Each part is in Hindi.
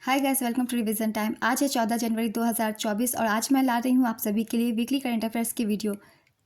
Hi guys, welcome to revision time. आज है 14 जनवरी 2024 और आज मैं ला रही हूँ आप सभी के लिए वीकली करंट अफेयर्स की वीडियो।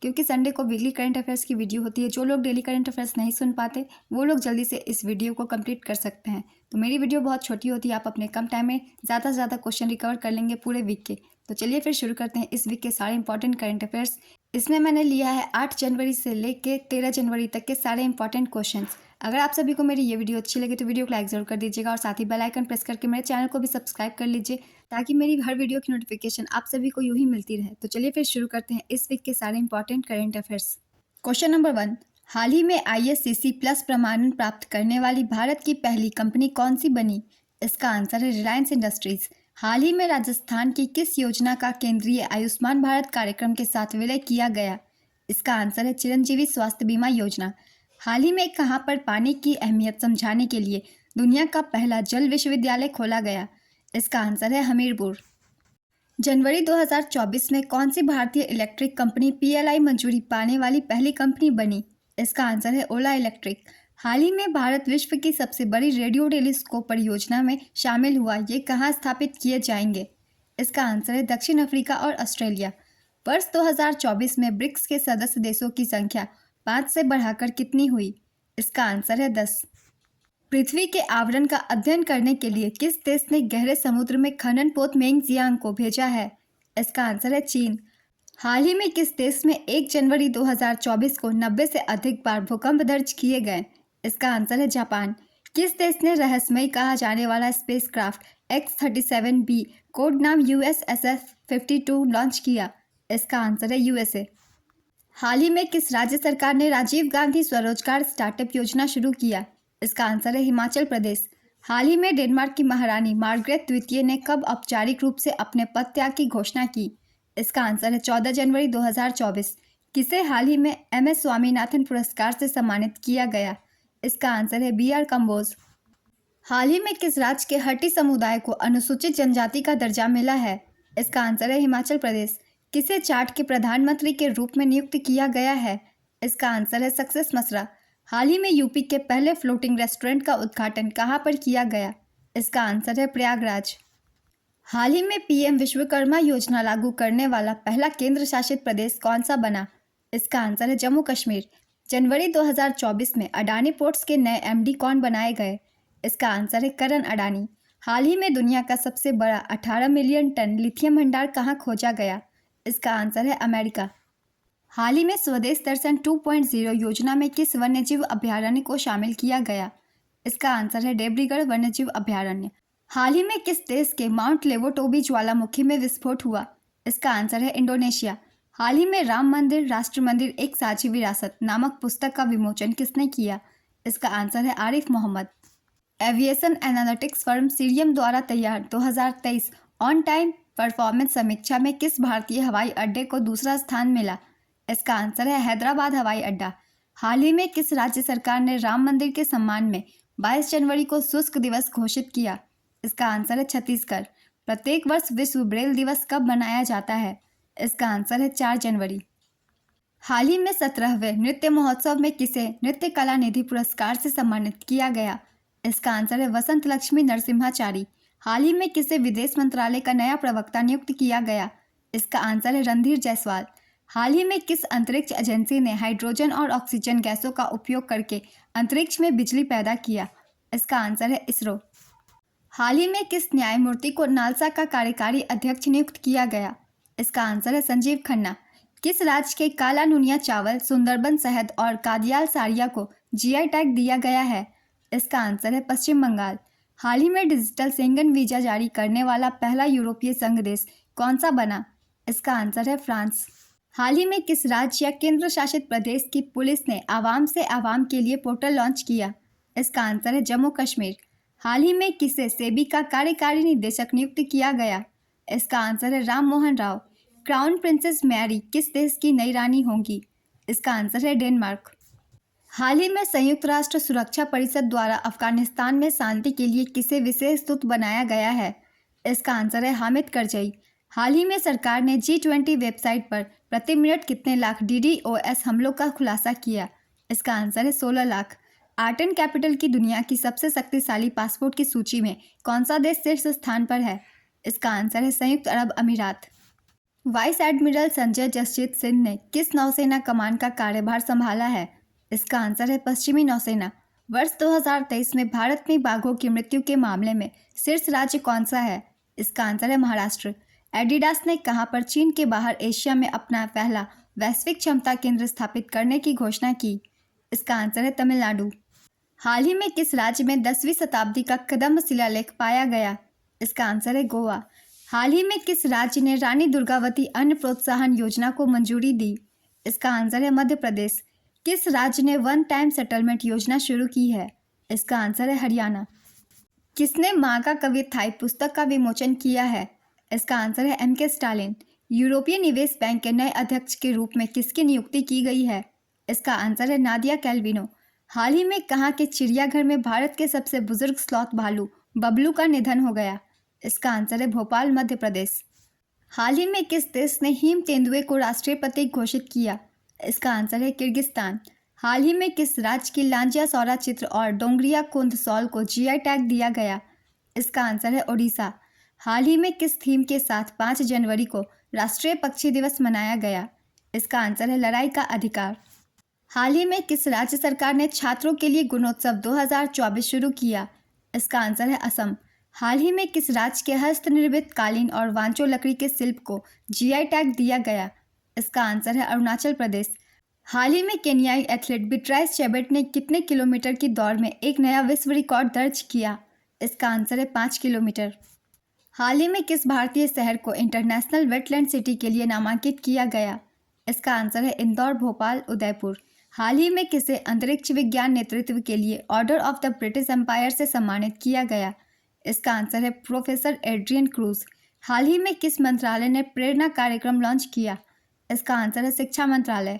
क्योंकि संडे को वीकली करंट अफेयर्स की वीडियो होती है, जो लोग डेली करंट अफेयर्स नहीं सुन पाते वो लोग जल्दी से इस वीडियो को कंप्लीट कर सकते हैं। तो मेरी वीडियो बहुत छोटी होती है, आप अपने कम टाइम में ज़्यादा से ज़्यादा क्वेश्चन रिकवर कर लेंगे पूरे वीक के। तो चलिए फिर शुरू करते हैं इस वीक के सारे इंपॉर्टेंट करंट अफेयर्स। इसमें मैंने लिया है 8 जनवरी से लेकर 13 जनवरी तक के सारे इंपॉर्टेंट क्वेश्चंस। अगर आप सभी को मेरी ये वीडियो अच्छी लगे तो वीडियो को लाइक जरूर कर दीजिएगा और साथ ही बेल आइकन प्रेस करके मेरे चैनल को भी सब्सक्राइब कर लीजिए, ताकि मेरी हर वीडियो की नोटिफिकेशन आप सभी को यूं ही मिलती रहे। तो चलिए फिर शुरू करते हैं इस वीक के सारे important current affairs. Question number 1, हाल ही में ISCC प्लस प्रमाणन प्राप्त करने वाली भारत की पहली कंपनी कौन सी बनी? इसका आंसर है रिलायंस इंडस्ट्रीज। हाल ही में राजस्थान की किस योजना का केंद्रीय आयुष्मान भारत कार्यक्रम के साथ विलय किया गया? इसका आंसर है चिरंजीवी स्वास्थ्य बीमा योजना। हाल ही में कहां पर पानी की अहमियत समझाने के लिए दुनिया का पहला जल विश्वविद्यालय खोला गया? इसका आंसर है हमीरपुर। जनवरी 2024 में कौन सी भारतीय इलेक्ट्रिक कंपनी PLI मंजूरी पाने वाली पहली कंपनी बनी? इसका आंसर है ओला इलेक्ट्रिक। हाल ही में भारत विश्व की सबसे बड़ी रेडियो टेलीस्कोप परियोजना में शामिल हुआ, ये कहाँ स्थापित किए जाएंगे? इसका आंसर है दक्षिण अफ्रीका और ऑस्ट्रेलिया। वर्ष 2024 में ब्रिक्स के सदस्य देशों की संख्या 5 से बढ़ाकर कितनी हुई? इसका आंसर है 10। पृथ्वी के आवरण का अध्ययन करने के लिए किस देश ने गहरे समुद्र में खनन पोत मेंगजियांग को भेजा है? इसका आंसर है चीन। हाल ही में किस देश में 1 जनवरी 2024 को 90 से अधिक बार भूकंप दर्ज किए गए? इसका आंसर है जापान। किस देश ने रहस्यमयी कहा जाने वाला स्पेसक्राफ्ट X-37B कोड नाम USSF 52 लॉन्च किया? इसका आंसर है USA। हाल ही में किस राज्य सरकार ने राजीव गांधी स्वरोजगार स्टार्टअप योजना शुरू किया? इसका आंसर है हिमाचल प्रदेश। हाल ही में डेनमार्क की महारानी मार्गरेट द्वितीय ने कब औपचारिक रूप से अपने पद त्याग की घोषणा की? इसका आंसर है 14 जनवरी 2024। किसे हाल ही में MS स्वामीनाथन पुरस्कार से सम्मानित किया गया? इसका आंसर है BR कम्बोज। हाल ही में किस राज्य के हट्टी समुदाय को अनुसूचित जनजाति का दर्जा मिला है? इसका आंसर है हिमाचल प्रदेश। किसे चार्ट के प्रधानमंत्री के रूप में नियुक्त किया गया है? इसका आंसर है सक्सेस मसरा। हाल ही में यूपी के पहले फ्लोटिंग रेस्टोरेंट का उद्घाटन कहां पर किया गया? इसका आंसर है प्रयागराज। हाल ही में PM विश्वकर्मा योजना लागू करने वाला पहला केंद्र शासित प्रदेश कौन सा बना? इसका आंसर है जम्मू कश्मीर। जनवरी 2024 में अडानी पोर्ट्स के नए MD कौन बनाए गए? इसका आंसर है करण अडानी। हाल ही में दुनिया का सबसे बड़ा 18 मिलियन टन लिथियम भंडार कहाँ खोजा गया? इसका आंसर है अमेरिका। हाल ही में स्वदेश दर्शन 2.0 योजना में किस वन्यजीव अभयारण्य को शामिल किया गया? इसका आंसर है देवरीगढ़ वन्यजीव अभयारण्य। हाल ही में किस देश के माउंट लेवोटोबी ज्वालामुखी में विस्फोट हुआ? इसका आंसर है इंडोनेशिया। हाल ही में राम मंदिर राष्ट्र मंदिर एक साझी विरासत नामक पुस्तक का विमोचन किसने किया? इसका आंसर है Arif Mohammad. Aviation analytics firm Cirium द्वारा तैयार 2023 ऑन टाइम परफॉर्मेंस समीक्षा में किस भारतीय हवाई अड्डे को दूसरा स्थान मिला? इसका आंसर है हैदराबाद हवाई अड्डा। हाल ही में किस राज्य सरकार ने राम मंदिर के सम्मान में 22 जनवरी को शुष्क दिवस घोषित किया? इसका आंसर है छत्तीसगढ़। प्रत्येक वर्ष विश्व ब्रेल दिवस कब मनाया जाता है? इसका आंसर है 4 जनवरी। हाल ही में 17वें नृत्य महोत्सव में किसे नृत्य कला निधि पुरस्कार से सम्मानित किया गया? इसका आंसर है वसंत लक्ष्मी नरसिम्हाचारी। हाल ही में किसे विदेश मंत्रालय का नया प्रवक्ता नियुक्त किया गया? इसका आंसर है रणधीर जायसवाल। हाल ही में किस अंतरिक्ष एजेंसी ने हाइड्रोजन और ऑक्सीजन गैसों का उपयोग करके अंतरिक्ष में बिजली पैदा किया? इसका आंसर है इसरो। हाल ही में किस न्यायमूर्ति को नालसा का कार्यकारी अध्यक्ष नियुक्त किया गया? इसका आंसर है संजीव खन्ना। किस राज्य के काला नुनिया चावल, सुंदरबन शहद और कादियाल साड़िया को GI टैग दिया गया है? इसका आंसर है पश्चिम बंगाल। हाल ही में डिजिटल शेंगन वीजा जारी करने वाला पहला यूरोपीय संघ देश कौन सा बना? इसका आंसर है फ्रांस। हाल ही में किस राज्य या केंद्र शासित प्रदेश की पुलिस ने आवाम से आवाम के लिए पोर्टल लॉन्च किया? इसका आंसर है जम्मू कश्मीर। हाल ही में किसे सेबी का कार्यकारी निदेशक नियुक्त किया गया? इसका आंसर है Ram Mohan Rao. Crown princess Mary किस देश की नई रानी होंगी? इसका आंसर है डेनमार्क। हाल ही में संयुक्त राष्ट्र सुरक्षा परिषद द्वारा अफगानिस्तान में शांति के लिए किसे विशेष दूत बनाया गया है? इसका आंसर है हामिद करजई। हाल ही में सरकार ने G20 वेबसाइट पर प्रति मिनट कितने लाख DDoS हमलों का खुलासा किया? इसका आंसर है 16 लाख। आर्ट एंड कैपिटल की दुनिया की सबसे शक्तिशाली पासपोर्ट की सूची में कौन सा देश शीर्ष स्थान पर है? इसका आंसर है संयुक्त अरब अमीरात। वाइस एडमिरल संजय जसजीत सिंह ने किस नौसेना कमान का कार्यभार संभाला है? इसका आंसर है पश्चिमी नौसेना। वर्ष 2023 में भारत में बाघों की मृत्यु के मामले में शीर्ष राज्य कौन सा है? इसका आंसर है महाराष्ट्र। एडिडास ने कहां पर चीन के बाहर एशिया में अपना पहला वैश्विक क्षमता केंद्र स्थापित करने की घोषणा की? इसका आंसर है तमिलनाडु। हाल ही में किस राज्य में 10वीं शताब्दी का कदम्ब शिलालेख पाया गया? इसका आंसर है गोवा। हाल ही में किस राज्य ने रानी दुर्गावती अन्न प्रोत्साहन योजना को मंजूरी दी? इसका आंसर है मध्य प्रदेश। किस राज्य ने वन टाइम सेटलमेंट योजना शुरू की है? इसका आंसर है हरियाणा। किसने माँ का कवित्थाई पुस्तक का विमोचन किया है? इसका आंसर है M.K. स्टालिन। यूरोपीय निवेश बैंक के नए अध्यक्ष के रूप में किसकी नियुक्ति की गई है? इसका आंसर है नादिया कैल्विनो। हाल ही में कहाँ के चिड़ियाघर में भारत के सबसे बुजुर्ग स्लॉथ भालू बबलू का निधन हो गया? इसका आंसर है भोपाल, मध्य प्रदेश। हाल ही में किस देश ने हीम तेंदुए को राष्ट्रीय प्रतीक घोषित किया? इसका आंसर है किर्गिस्तान। हाल ही में किस राज्य की लांजिया सौरा चित्र और डोंगरिया कुंद सॉल को GI टैग दिया गया? इसका आंसर है ओडिशा। हाल ही में किस थीम के साथ 5 जनवरी को राष्ट्रीय पक्षी दिवस मनाया गया? इसका आंसर है लड़ाई का अधिकार। हाल ही में किस राज्य सरकार ने छात्रों के लिए गुणोत्सव 2024 शुरू किया? इसका आंसर है असम। हाल ही में किस राज्य के हस्तनिर्मित कालीन और वांचो लकड़ी के शिल्प को GI टैग दिया गया? इसका आंसर है अरुणाचल प्रदेश। हाल ही में केन्याई एथलीट बिट्राइस चेबेट ने कितने किलोमीटर की दौड़ में एक नया विश्व रिकॉर्ड दर्ज किया? इसका आंसर है 5 किलोमीटर। हाल ही में किस भारतीय शहर को इंटरनेशनल वेटलैंड सिटी के लिए नामांकित किया गया? इसका आंसर है इंदौर, भोपाल, उदयपुर। हाल ही में किसे अंतरिक्ष विज्ञान नेतृत्व के लिए order of the British Empire से सम्मानित किया गया? इसका आंसर है प्रोफेसर एड्रियन क्रूज। हाल ही में किस मंत्रालय ने प्रेरणा कार्यक्रम लॉन्च किया? इसका आंसर है शिक्षा मंत्रालय।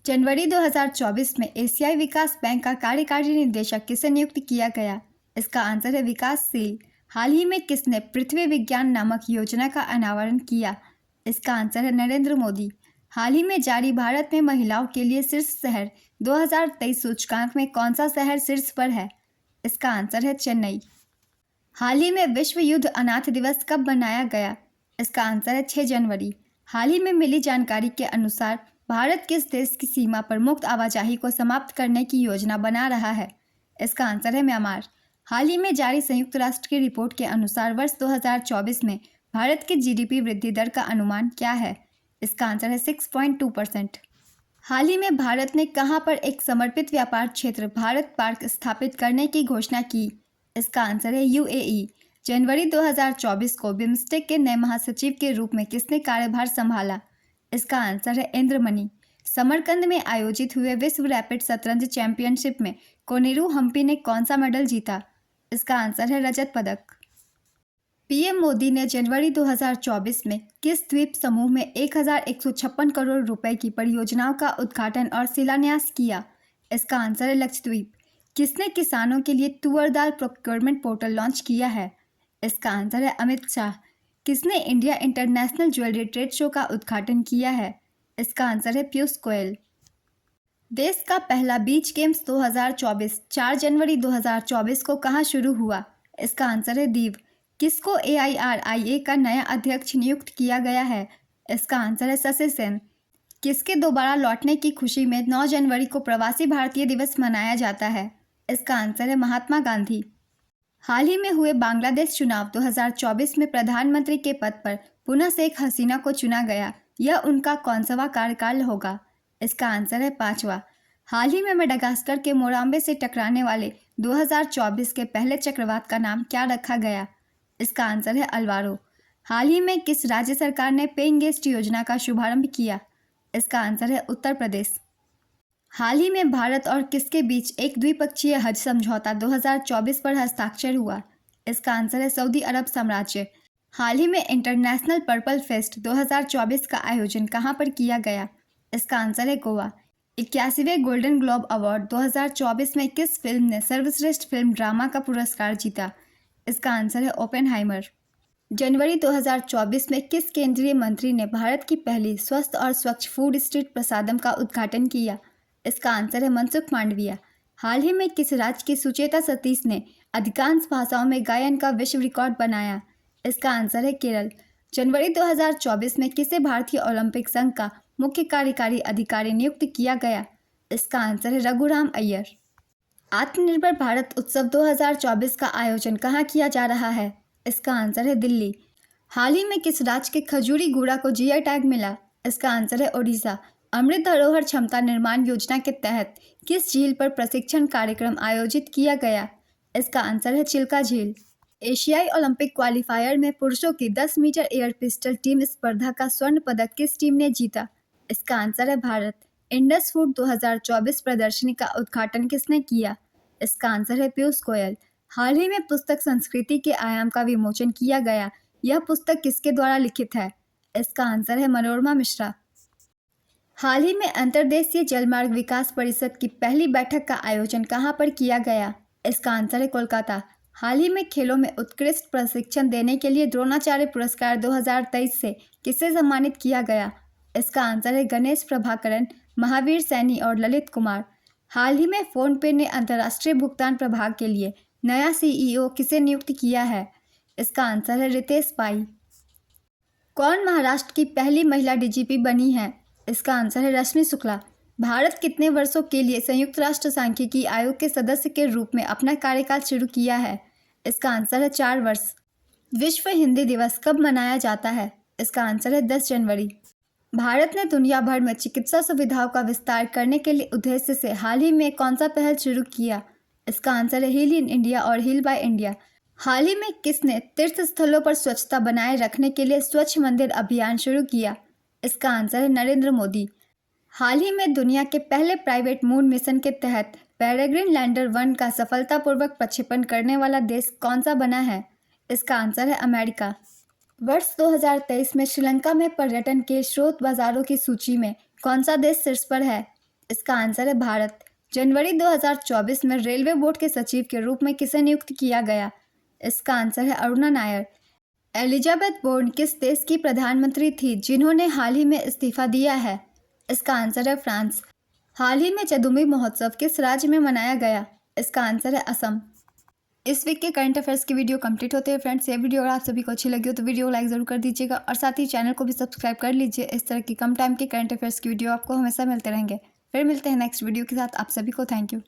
जनवरी 2024 में एशियाई विकास बैंक का कार्यकारी निदेशक किसे नियुक्त किया गया? इसका आंसर है विकासशील। हाल ही में किसने पृथ्वी विज्ञान नामक योजना का अनावरण किया? इसका आंसर है नरेंद्र मोदी। हाल ही में जारी भारत में महिलाओं के लिए शीर्ष शहर 2023 सूचकांक में कौन सा शहर शीर्ष पर है? इसका आंसर है चेन्नई। हाल ही में विश्व युद्ध अनाथ दिवस कब मनाया गया? इसका आंसर है 6 जनवरी। हाल ही में मिली जानकारी के अनुसार भारत किस देश की सीमा पर मुक्त आवाजाही को समाप्त करने की योजना बना रहा है? इसका आंसर है म्यांमार। हाल ही में जारी संयुक्त राष्ट्र की रिपोर्ट के अनुसार वर्ष 2024 में भारत की GDP वृद्धि दर का अनुमान क्या है? इसका आंसर है 6.2%। हाल ही में भारत ने कहां पर एक समर्पित व्यापार क्षेत्र भारत पार्क स्थापित करने की घोषणा की? इसका आंसर है UAE। जनवरी 2024 को बिम्स्टेक के नए महासचिव के रूप में किसने कार्यभार संभाला? इसका आंसर है इंद्रमणि। समरकंद में आयोजित हुए विश्व रैपिड शतरंज चैंपियनशिप में कोनेरू हम्पी ने कौन सा मेडल जीता? इसका आंसर है रजत पदक। PM मोदी ने जनवरी 2024 में किस द्वीप समूह में 1156 करोड़ रुपए की परियोजनाओं का उद्घाटन और शिलान्यास किया? इसका आंसर है लक्षद्वीप। किसने किसानों के लिए तुअर दाल प्रोक्योरमेंट पोर्टल लॉन्च किया है? इसका आंसर है अमित शाह। किसने India international jewellery trade show का उद्घाटन किया है? इसका आंसर है पीयूष गोयल। देश का पहला बीच गेम्स 2024 4 जनवरी 2024 को कहां शुरू हुआ? इसका आंसर है दीव। किसको AIRIA का नया अध्यक्ष नियुक्त किया गया है? इसका आंसर है शशि सेन। किसके दोबारा लौटने की खुशी में 9 जनवरी को प्रवासी भारतीय दिवस मनाया जाता है? इसका आंसर है महात्मा गांधी। हाल ही में हुए बांग्लादेश चुनाव 2024 में प्रधानमंत्री के पद पर पुनः शेख हसीना को चुना गया। यह उनका कौनसवा कार्यकाल होगा? इसका आंसर है 5वां। हाल ही में मेडागास्कर के मोराम्बे से टकराने वाले 2024 के पहले चक्रवात का नाम क्या रखा गया? इसका आंसर है अल्वारो। हाल ही में किस राज्य सरकार ने पेइंग गेस्ट योजना का शुभारंभ किया? इसका आंसर है उत्तर प्रदेश। हाल ही में भारत और किसके बीच एक द्विपक्षीय हज समझौता 2024 पर हस्ताक्षर हुआ? इसका आंसर है सऊदी अरब साम्राज्य। हाल ही में इंटरनेशनल पर्पल फेस्ट 2024 का आयोजन कहां पर किया गया? इसका आंसर है गोवा। 81वें गोल्डन ग्लोब अवार्ड 2024 में किस फिल्म ने सर्वश्रेष्ठ फिल्म ड्रामा का पुरस्कार जीता? इसका आंसर है ओपेनहाइमर। जनवरी 2024 में किस केंद्रीय मंत्री ने भारत की पहली स्वस्थ और स्वच्छ फूड स्ट्रीट प्रसादम का उद्घाटन किया? इसका आंसर है मनसुख मांडविया। हाल ही में किस राज्य की सुचेता सतीश ने अधिकांश भाषाओं में गायन का विश्व रिकॉर्ड बनाया? इसका आंसर है केरल। जनवरी 2024 में किसे भारतीय ओलंपिक संघ का मुख्य कार्यकारी अधिकारी नियुक्त किया गया? इसका आंसर है रघुराम अय्यर। आत्मनिर्भर भारत उत्सव 2024 का आयोजन कहाँ किया जा रहा है? इसका आंसर है दिल्ली। हाल ही में किस राज्य के खजूरी घोड़ा को जीआई टैग मिला? इसका आंसर है ओडिशा। अमृत धरोहर क्षमता निर्माण योजना के तहत किस झील पर प्रशिक्षण कार्यक्रम आयोजित किया गया? इसका आंसर है चिल्का झील। एशियाई ओलंपिक क्वालिफायर में पुरुषों की 10 मीटर एयर पिस्टल टीम स्पर्धा का स्वर्ण पदक किस टीम ने जीता? इसका आंसर है भारत। इंडस फूड 2024 प्रदर्शनी का उद्घाटन किसने किया? इसका आंसर है पीयूष गोयल। हाल ही में पुस्तक संस्कृति के आयाम का विमोचन किया गया। यह पुस्तक किसके द्वारा लिखित है? इसका आंसर है मनोरमा मिश्रा। हाल ही में अंतर्देशीय जलमार्ग विकास परिषद की पहली बैठक का आयोजन कहाँ पर किया गया? इसका आंसर है कोलकाता। हाल ही में खेलों में उत्कृष्ट प्रशिक्षण देने के लिए द्रोणाचार्य पुरस्कार 2023 से किसे सम्मानित किया गया? इसका आंसर है गणेश प्रभाकरन, महावीर सैनी और ललित कुमार। हाल ही में फोनपे ने अंतर्राष्ट्रीय भुगतान प्रभाग के लिए नया सीईओ किसे नियुक्त किया है? इसका आंसर है रितेश पाई। कौन महाराष्ट्र की पहली महिला डीजीपी बनी है? इसका आंसर है रश्मि शुक्ला। भारत कितने वर्षों के लिए संयुक्त राष्ट्र सांख्यिकी आयोग के सदस्य के रूप में अपना कार्यकाल शुरू किया है? इसका आंसर है 4 वर्ष। विश्व हिंदी दिवस कब मनाया जाता है? इसका आंसर है 10 जनवरी। भारत ने दुनिया भर में चिकित्सा सुविधाओं का विस्तार करने के लिए उद्देश्य से हाल ही में कौन सा पहल शुरू किया? इसका आंसर है हील इन इंडिया और हील बाय इंडिया। हाल ही में किसने तीर्थ स्थलों पर स्वच्छता बनाए रखने के लिए स्वच्छ मंदिर अभियान शुरू किया? इसका आंसर है नरेंद्र मोदी। हाल ही में दुनिया के पहले प्राइवेट मून मिशन के तहत पेरेग्रिन लैंडर 1 का सफलतापूर्वक प्रक्षेपण करने वाला देश कौन सा बना है? इसका आंसर है अमेरिका। वर्ष 2023 में श्रीलंका में पर्यटन के स्रोत बाजारों की सूची में कौन सा देश शीर्ष पर है? इसका आंसर है भारत। जनवरी 2024 में रेलवे बोर्ड के सचिव के रूप में किसे नियुक्त किया गया? इसका आंसर है अरुणा नायर। एलिजाबेथ बोर्न किस देश की प्रधानमंत्री थी जिन्होंने हाल ही में इस्तीफा दिया है? इसका आंसर है फ्रांस। हाल ही में जदुमी महोत्सव किस राज्य में मनाया गया? इसका आंसर है असम। इस वीक के करंट अफेयर्स की वीडियो कंप्लीट होते हैं फ्रेंड्स। ये वीडियो अगर आप सभी को अच्छी लगी हो तो वीडियो को लाइक ज़रूर कर दीजिएगा और साथ ही चैनल को भी सब्सक्राइब कर लीजिए। इस तरह की कम टाइम के करंट अफेयर्स की वीडियो आपको हमेशा मिलते रहेंगे। फिर मिलते हैं नेक्स्ट वीडियो के साथ। आप सभी को थैंक यू।